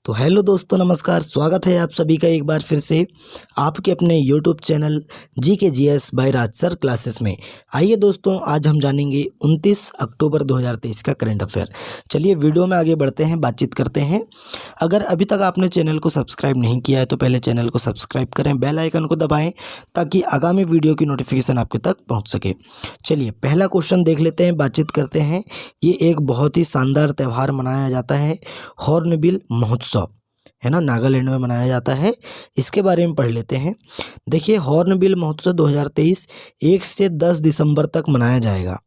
तो हेलो दोस्तों, नमस्कार। स्वागत है आप सभी का एक बार फिर से आपके अपने यूट्यूब चैनल GKGS बाय राज सर क्लासेस में। आइए दोस्तों, आज हम जानेंगे 29 अक्टूबर 2023 का करंट अफेयर। चलिए वीडियो में आगे बढ़ते हैं, बातचीत करते हैं। अगर अभी तक आपने चैनल को सब्सक्राइब नहीं किया है तो पहले चैनल को सब्सक्राइब करें, बेल आइकन को दबाएँ ताकि आगामी वीडियो की नोटिफिकेशन आपके तक पहुँच सके। चलिए पहला क्वेश्चन देख लेते हैं, बातचीत करते हैं। ये एक बहुत ही शानदार त्यौहार मनाया जाता है, हॉर्नबिल महोत्सव, है ना, नागालैंड में मनाया जाता है। इसके बारे में पढ़ लेते हैं। देखिए, हॉर्नबिल महोत्सव 2023 1 से 10 दिसंबर तक मनाया जाएगा।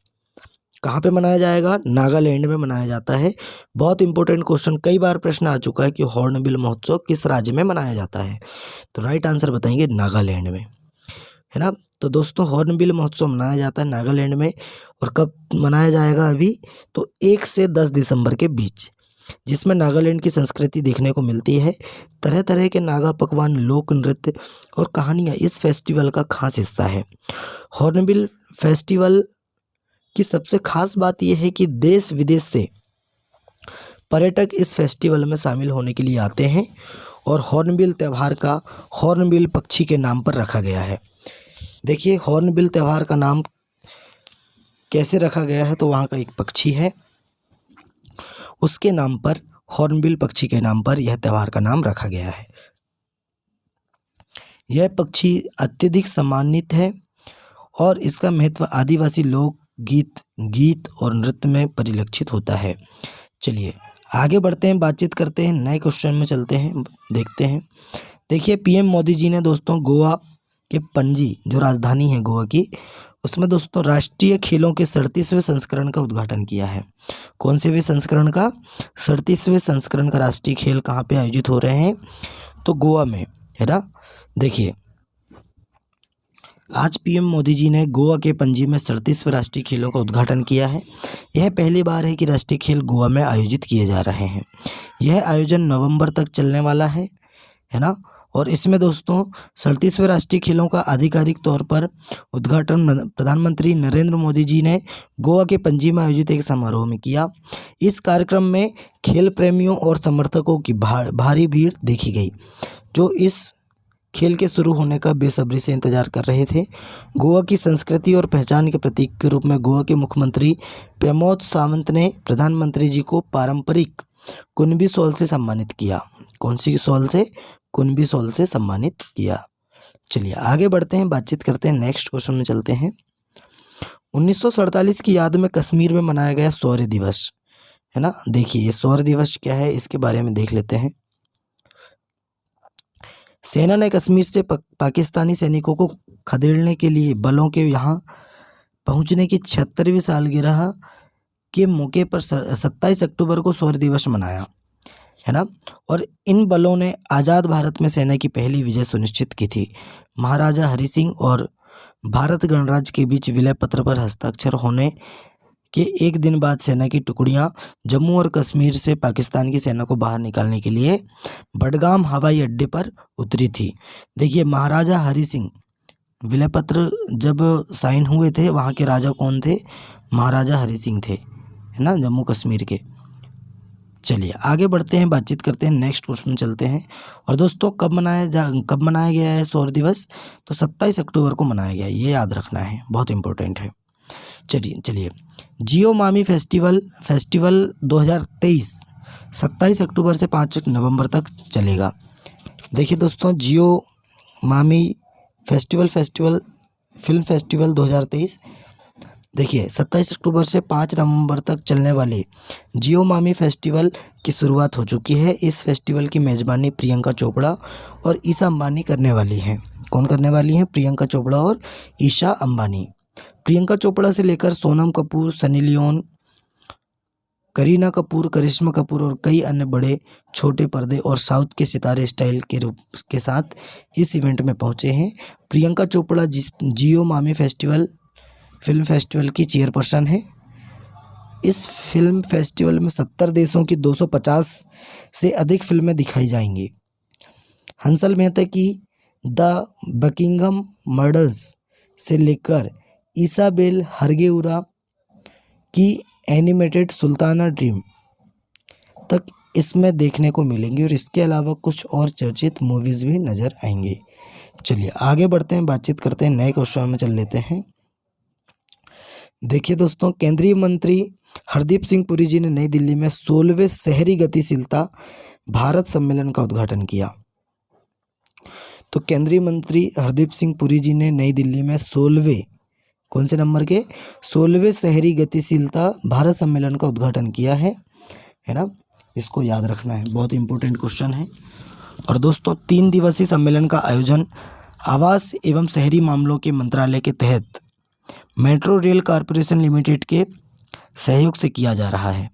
कहाँ पे मनाया जाएगा? नागालैंड में मनाया जाता है। बहुत इंपॉर्टेंट क्वेश्चन, कई बार प्रश्न आ चुका है कि हॉर्नबिल महोत्सव किस राज्य में मनाया जाता है, तो राइट आंसर बताएंगे नागालैंड में, है ना। तो दोस्तों, हॉर्नबिल महोत्सव मनाया जाता है नागालैंड में। और कब मनाया जाएगा? अभी तो 1 से 10 दिसंबर के बीच, जिसमें नागालैंड की संस्कृति देखने को मिलती है। तरह तरह के नागा पकवान, लोक नृत्य और कहानियाँ इस फेस्टिवल का खास हिस्सा है। हॉर्नबिल फेस्टिवल की सबसे खास बात यह है कि देश विदेश से पर्यटक इस फेस्टिवल में शामिल होने के लिए आते हैं। और हॉर्नबिल त्यौहार का हॉर्नबिल पक्षी के नाम पर रखा गया है। देखिए, हॉर्नबिल त्यौहार का नाम कैसे रखा गया है, तो वहाँ का एक पक्षी है, उसके नाम पर, हॉर्नबिल पक्षी के नाम पर यह त्यौहार का नाम रखा गया है। यह पक्षी अत्यधिक सम्मानित है और इसका महत्व आदिवासी लोक गीत और नृत्य में परिलक्षित होता है। चलिए आगे बढ़ते हैं, बातचीत करते हैं, नए क्वेश्चन में चलते हैं, देखते हैं। देखिए, पीएम मोदी जी ने दोस्तों गोवा के पणजी, जो राजधानी है गोवा की, उसमें दोस्तों राष्ट्रीय खेलों के 37वें संस्करण का उद्घाटन किया है। कौन से वे संस्करण का? 37वें संस्करण का राष्ट्रीय खेल कहाँ पे आयोजित हो रहे हैं? तो गोवा में, है ना। देखिए, आज पीएम मोदी जी ने गोवा के पणजी में 37वें राष्ट्रीय खेलों का उद्घाटन किया है। यह पहली बार है कि राष्ट्रीय खेल गोवा में आयोजित किए जा रहे हैं। यह आयोजन नवंबर तक चलने वाला है ना। और इसमें दोस्तों 37वें राष्ट्रीय खेलों का आधिकारिक तौर पर उद्घाटन प्रधानमंत्री नरेंद्र मोदी जी ने गोवा के पणजी में आयोजित एक समारोह में किया। इस कार्यक्रम में खेल प्रेमियों और समर्थकों की भारी भीड़ देखी गई, जो इस खेल के शुरू होने का बेसब्री से इंतजार कर रहे थे। गोवा की संस्कृति और पहचान के प्रतीक के रूप में गोवा के मुख्यमंत्री प्रमोद सावंत ने प्रधानमंत्री जी को पारंपरिक कुनबी शॉल से सम्मानित किया। कौन सी शॉल से? कुनबी शॉल से सम्मानित किया। चलिए आगे बढ़ते हैं, बातचीत करते हैं, नेक्स्ट क्वेश्चन में चलते हैं। 1947 की याद में कश्मीर में मनाया गया शौर्य दिवस, है ना। देखिए, ये शौर्य दिवस क्या है, इसके बारे में देख लेते हैं। सेना ने कश्मीर से पाकिस्तानी सैनिकों को खदेड़ने के लिए बलों के यहाँ पहुँचने की 76वीं सालगिरह के मौके पर 27 अक्टूबर को शौर्य दिवस मनाया, है ना। और इन बलों ने आज़ाद भारत में सेना की पहली विजय सुनिश्चित की थी। महाराजा हरि सिंह और भारत गणराज्य के बीच विलय पत्र पर हस्ताक्षर होने के एक दिन बाद सेना की टुकड़ियां जम्मू और कश्मीर से पाकिस्तान की सेना को बाहर निकालने के लिए बडगाम हवाई अड्डे पर उतरी थी। देखिए, महाराजा हरि सिंह, विलय पत्र जब साइन हुए थे, वहाँ के राजा कौन थे? महाराजा हरि सिंह थे, है ना, जम्मू कश्मीर के। चलिए आगे बढ़ते हैं, बातचीत करते हैं, नेक्स्ट क्वेश्चन में चलते हैं। और दोस्तों, कब मनाया गया है शौर्य दिवस? तो 27 अक्टूबर को मनाया गया है, ये याद रखना है, बहुत इंपॉर्टेंट है। चलिए जियो मामी फेस्टिवल 2023 27 अक्टूबर से 5 नवंबर तक चलेगा। देखिए दोस्तों, जियो मामी फिल्म फेस्टिवल 2023, देखिए 27 अक्टूबर से 5 नवंबर तक चलने वाले जियो मामी फेस्टिवल की शुरुआत हो चुकी है। इस फेस्टिवल की मेज़बानी प्रियंका चोपड़ा और ईशा अंबानी करने वाली हैं। कौन करने वाली हैं? प्रियंका चोपड़ा और ईशा अंबानी। प्रियंका चोपड़ा से लेकर सोनम कपूर, सनी लियोन, करीना कपूर, करिश्मा कपूर और कई अन्य बड़े छोटे पर्दे और साउथ के सितारे स्टाइल के रूप के साथ इस इवेंट में पहुंचे हैं। प्रियंका चोपड़ा जियो मामी फिल्म फेस्टिवल की चेयरपर्सन है। इस फिल्म फेस्टिवल में 70 देशों की 250 से अधिक फिल्में दिखाई जाएंगी। हंसल मेहता की द बकिंघम मर्डर्स से लेकर इसाबेल हरगेउरा की एनिमेटेड सुल्ताना ड्रीम तक इसमें देखने को मिलेंगी और इसके अलावा कुछ और चर्चित मूवीज़ भी नज़र आएंगे। चलिए आगे बढ़ते हैं, बातचीत करते हैं, नए क्वेश्चन में चल लेते हैं। देखिए दोस्तों, केंद्रीय मंत्री हरदीप सिंह पुरी जी ने नई दिल्ली में 16वें शहरी गतिशीलता भारत सम्मेलन का उद्घाटन किया। तो केंद्रीय मंत्री हरदीप सिंह पुरी जी ने नई दिल्ली में 16वें, कौन से नंबर के, 16वें शहरी गतिशीलता भारत सम्मेलन का उद्घाटन किया है ना। इसको याद रखना है, बहुत इंपॉर्टेंट क्वेश्चन है। और दोस्तों 3 दिवसीय सम्मेलन का आयोजन आवास एवं शहरी मामलों के मंत्रालय के तहत मेट्रो रेल कॉरपोरेशन लिमिटेड के सहयोग से किया जा रहा है।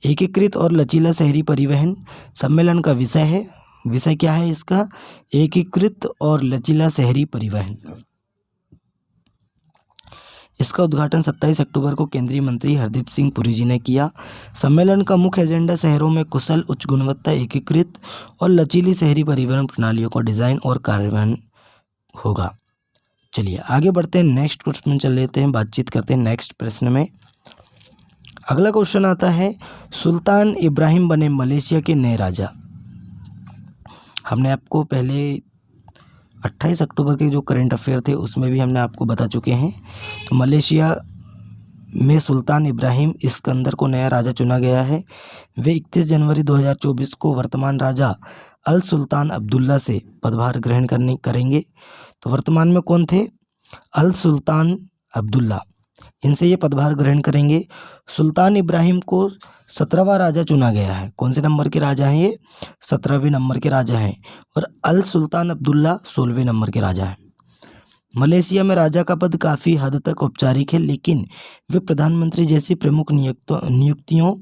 एकीकृत और लचीला शहरी परिवहन सम्मेलन का विषय है, विषय क्या है इसका, एकीकृत और लचीला शहरी परिवहन। इसका उद्घाटन 27 अक्टूबर को केंद्रीय मंत्री हरदीप सिंह पुरी जी ने किया। सम्मेलन का मुख्य एजेंडा शहरों में कुशल, उच्च गुणवत्ता, एकीकृत और लचीली शहरी परिवहन प्रणालियों का डिजाइन और कार्यान्वयन होगा। चलिए आगे बढ़ते हैं, नेक्स्ट क्वेश्चन में चल लेते हैं, बातचीत करते हैं नेक्स्ट प्रश्न में। अगला क्वेश्चन आता है, सुल्तान इब्राहिम बने मलेशिया के नए राजा। हमने आपको पहले 28 अक्टूबर के जो करंट अफेयर थे उसमें भी हमने आपको बता चुके हैं। तो मलेशिया में सुल्तान इब्राहिम इस्कंदर को नया राजा चुना गया है। वे 31 जनवरी 2024 को वर्तमान राजा अल सुल्तान अब्दुल्ला से पदभार ग्रहण करेंगे। तो वर्तमान में कौन थे, अल सुल्तान अब्दुल्ला, इनसे ये पदभार ग्रहण करेंगे। सुल्तान इब्राहिम को 17वां राजा चुना गया है। कौन से नंबर के राजा हैं ये, 17वें नंबर के राजा हैं। और अल सुल्तान अब्दुल्ला 16वें नंबर के राजा हैं। मलेशिया में राजा का पद काफ़ी हद तक औपचारिक है, लेकिन वे प्रधानमंत्री जैसी प्रमुख नियुक्तियों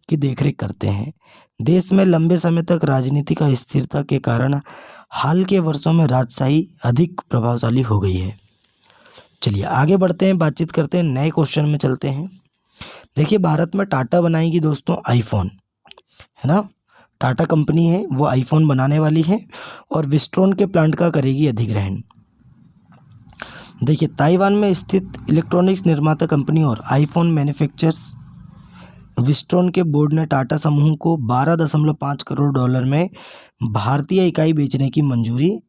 की देखरेख करते हैं। देश में लंबे समय तक राजनीतिक अस्थिरता के कारण हाल के वर्षों में राजशाही अधिक प्रभावशाली हो गई है। चलिए आगे बढ़ते हैं, बातचीत करते हैं, नए क्वेश्चन में चलते हैं। देखिए, भारत में टाटा बनाएगी दोस्तों आईफोन, है ना। टाटा कंपनी है वो आईफोन बनाने वाली है और विस्ट्रॉन के प्लांट का करेगी अधिग्रहण। देखिए, ताइवान में स्थित इलेक्ट्रॉनिक्स निर्माता कंपनी और आईफोन मैन्युफैक्चरर्स विस्ट्रॉन के बोर्ड ने टाटा समूह को $12.5 करोड़ में भारतीय इकाई बेचने की मंजूरी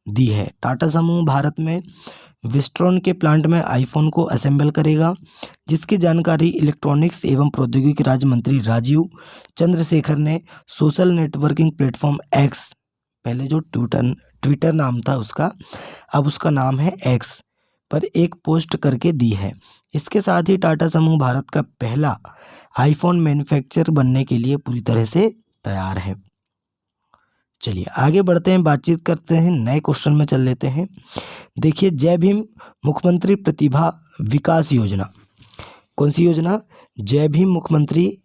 दी है। टाटा समूह भारत में विस्ट्रॉन के प्लांट में आईफोन को असेंबल करेगा, जिसकी जानकारी इलेक्ट्रॉनिक्स एवं प्रौद्योगिकी राज्य मंत्री राजीव चंद्रशेखर ने सोशल नेटवर्किंग प्लेटफॉर्म एक्स, पहले जो ट्विटर नाम था उसका, अब उसका नाम है एक्स, पर एक पोस्ट करके दी है। इसके साथ ही टाटा समूह भारत का पहला आईफोन मैन्युफैक्चरर बनने के लिए पूरी तरह से तैयार है। चलिए आगे बढ़ते हैं, बातचीत करते हैं, नए क्वेश्चन में चल लेते हैं। देखिए, जय भीम मुख्यमंत्री प्रतिभा विकास योजना, कौन सी योजना, जय भीम मुख्यमंत्री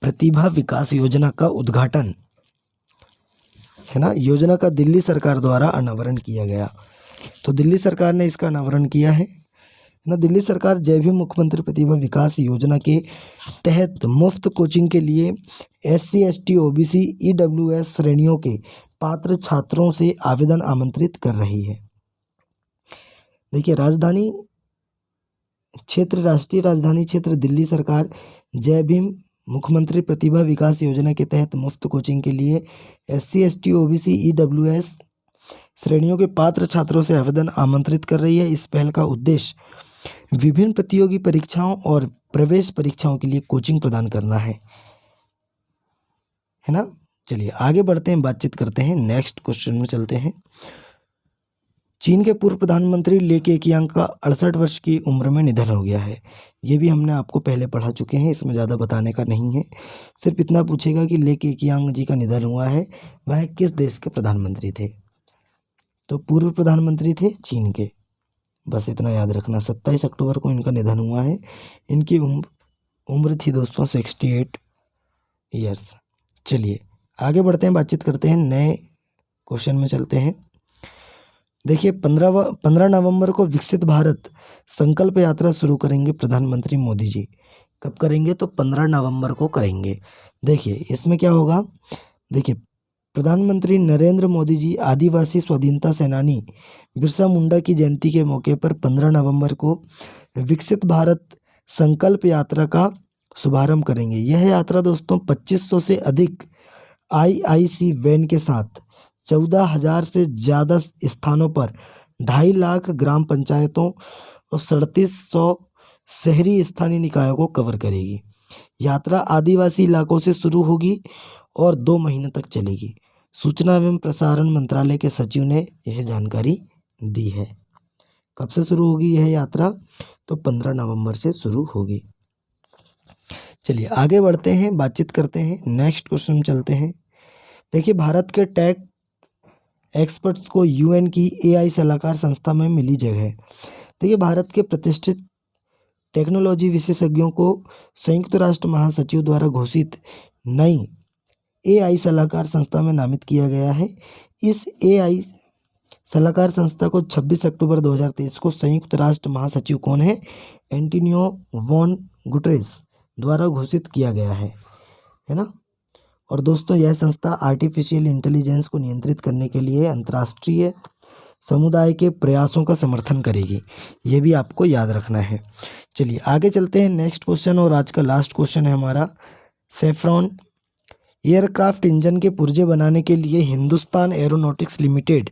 प्रतिभा विकास योजना का उद्घाटन, है ना, योजना का दिल्ली सरकार द्वारा अनावरण किया गया। तो दिल्ली सरकार ने इसका अनावरण किया है ना। दिल्ली सरकार जय भीम मुख्यमंत्री प्रतिभा विकास योजना के तहत मुफ्त कोचिंग के लिए SC ST OBC EWS श्रेणियों के पात्र छात्रों से आवेदन आमंत्रित कर रही है। देखिए, राष्ट्रीय राजधानी क्षेत्र दिल्ली सरकार जय भीम मुख्यमंत्री प्रतिभा विकास योजना के तहत मुफ्त कोचिंग के लिए SC ST OBC EWS श्रेणियों के पात्र छात्रों से आवेदन आमंत्रित कर रही है। इस पहल का उद्देश्य विभिन्न प्रतियोगी परीक्षाओं और प्रवेश परीक्षाओं के लिए कोचिंग प्रदान करना है ना। चलिए आगे बढ़ते हैं, बातचीत करते हैं, नेक्स्ट क्वेश्चन में चलते हैं। चीन के पूर्व प्रधानमंत्री ले केकियांग का 68 वर्ष की उम्र में निधन हो गया है। ये भी हमने आपको पहले पढ़ा चुके हैं, इसमें ज़्यादा बताने का नहीं है। सिर्फ इतना पूछेगा कि ले केकियांग जी का निधन हुआ है, वह किस देश के प्रधानमंत्री थे। तो पूर्व प्रधानमंत्री थे चीन के, बस इतना याद रखना। 27 अक्टूबर को इनका निधन हुआ है। इनकी उम्र थी दोस्तों 68 ईयर्स। चलिए आगे बढ़ते हैं, बातचीत करते हैं, नए क्वेश्चन में चलते हैं। देखिए, 15 नवंबर को विकसित भारत संकल्प यात्रा शुरू करेंगे प्रधानमंत्री मोदी जी। कब करेंगे, तो 15 नवंबर को करेंगे। देखिए इसमें क्या होगा, देखिए प्रधानमंत्री नरेंद्र मोदी जी आदिवासी स्वाधीनता सेनानी बिरसा मुंडा की जयंती के मौके पर 15 नवंबर को विकसित भारत संकल्प यात्रा का शुभारंभ करेंगे। यह यात्रा दोस्तों 2500 से अधिक IIC वैन के साथ 14,000 से ज़्यादा स्थानों पर 2.5 लाख ग्राम पंचायतों और 3700 शहरी स्थानीय निकायों को कवर करेगी। यात्रा आदिवासी इलाकों से शुरू होगी और 2 महीने तक चलेगी। सूचना एवं प्रसारण मंत्रालय के सचिव ने यह जानकारी दी है। कब से शुरू होगी यह यात्रा? तो 15 नवंबर से शुरू होगी। चलिए आगे बढ़ते हैं, बातचीत करते हैं। नेक्स्ट क्वेश्चन में चलते हैं। देखिए, भारत के टेक एक्सपर्ट्स को UN की AI सलाहकार संस्था में मिली जगह। देखिए, भारत के प्रतिष्ठित टेक्नोलॉजी विशेषज्ञों को संयुक्त राष्ट्र महासचिव द्वारा घोषित नई AI सलाहकार संस्था में नामित किया गया है। इस AI सलाहकार संस्था को 26 अक्टूबर 2023 को संयुक्त राष्ट्र महासचिव कौन है? एंटोनियो वॉन गुटेरेस द्वारा घोषित किया गया है ना। और दोस्तों, यह संस्था आर्टिफिशियल इंटेलिजेंस को नियंत्रित करने के लिए अंतर्राष्ट्रीय समुदाय के प्रयासों का समर्थन करेगी। ये भी आपको याद रखना है। चलिए आगे चलते हैं। नेक्स्ट क्वेश्चन और आज का लास्ट क्वेश्चन है हमारा। सेफ्रॉन एयरक्राफ्ट इंजन के पुर्जे बनाने के लिए हिंदुस्तान एरोनॉटिक्स लिमिटेड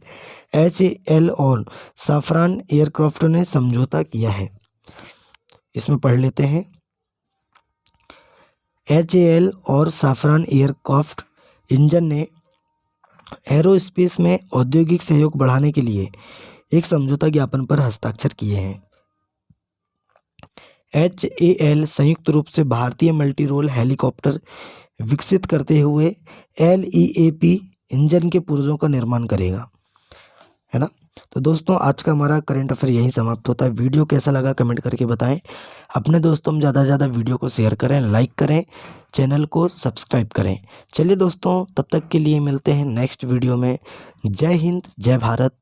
HAL और साफरान एयरक्राफ्ट ने समझौता किया है। इसमें पढ़ लेते हैं। HAL और साफरान एयरक्राफ्ट इंजन ने एरोस्पेस में औद्योगिक सहयोग बढ़ाने के लिए एक समझौता ज्ञापन पर हस्ताक्षर किए हैं। HAL संयुक्त रूप से भारतीय मल्टी रोल हेलीकॉप्टर विकसित करते हुए LEAP इंजन के पुर्जों का निर्माण करेगा, है ना। तो दोस्तों, आज का हमारा करंट अफेयर यहीं समाप्त होता है। वीडियो कैसा लगा कमेंट करके बताएं। अपने दोस्तों में ज़्यादा से ज़्यादा वीडियो को शेयर करें, लाइक करें, चैनल को सब्सक्राइब करें। चलिए दोस्तों, तब तक के लिए मिलते हैं नेक्स्ट वीडियो में। जय हिंद, जय भारत।